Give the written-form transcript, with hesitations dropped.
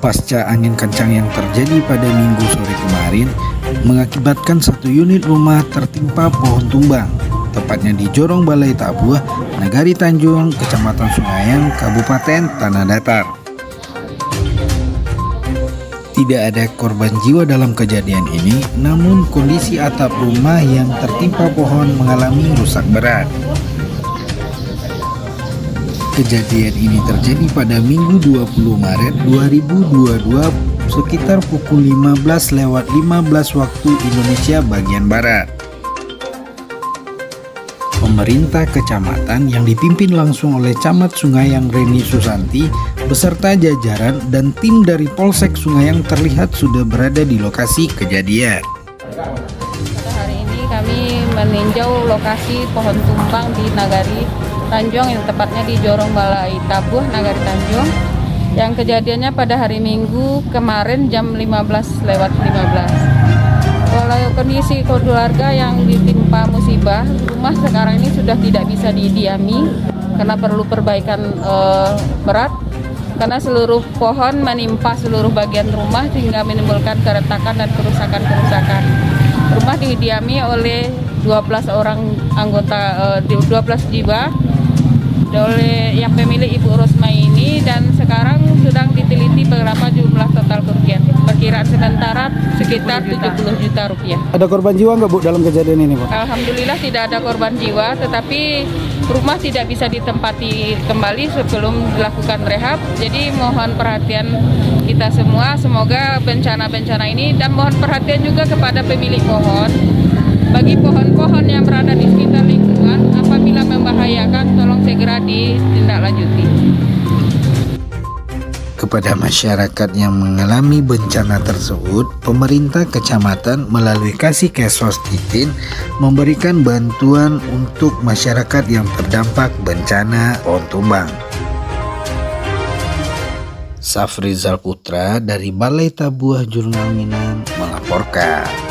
pasca angin kencang yang terjadi pada Minggu sore kemarin mengakibatkan satu unit rumah tertimpa pohon tumbang, tepatnya di Jorong Balai Tabuh, Nagari Tanjung, Kecamatan Sungaiang, Kabupaten Tanah Datar. Tidak ada korban jiwa dalam kejadian ini, namun kondisi atap rumah yang tertimpa pohon mengalami rusak berat. Kejadian ini terjadi pada Minggu 20 Maret 2022 sekitar pukul 15.15 waktu Indonesia bagian Barat. Pemerintah kecamatan yang dipimpin langsung oleh Camat Sungaiang Reni Susanti beserta jajaran dan tim dari Polsek Sungaiang terlihat sudah berada di lokasi kejadian. Pada hari ini kami meninjau lokasi pohon tumbang di Nagari Tanjung, yang tepatnya di Jorong Balai Tabuh, Nagari Tanjung. Yang kejadiannya pada hari Minggu kemarin jam 15.15. Kalau kondisi keluarga yang ditimpa musibah, rumah sekarang ini sudah tidak bisa didiami karena perlu perbaikan berat. Karena seluruh pohon menimpa seluruh bagian rumah sehingga menimbulkan keretakan dan kerusakan-kerusakan. Rumah didiami oleh 12 orang anggota, 12 jiwa oleh yang pemilik Ibu Rosma ini, dan sekarang sedang diteliti berapa jumlah total kerugian. Perkiraan sementara sekitar 70 juta rupiah. Ada korban jiwa nggak Bu dalam kejadian ini, Bu? Alhamdulillah tidak ada korban jiwa, tetapi rumah tidak bisa ditempati kembali sebelum dilakukan rehab. Jadi mohon perhatian kita semua, semoga bencana-bencana ini, dan mohon perhatian juga kepada pemilik pohon. Bagi pohon-pohon yang berada di sekitar lingkungan, apabila membahayakan, tolong segera ditindaklanjuti. Kepada masyarakat yang mengalami bencana tersebut, pemerintah kecamatan melalui Kasih Kesos Titin memberikan bantuan untuk masyarakat yang terdampak bencana pohon tumbang. Safrizal Putra dari Balai Tabuh Jurnal Minang melaporkan.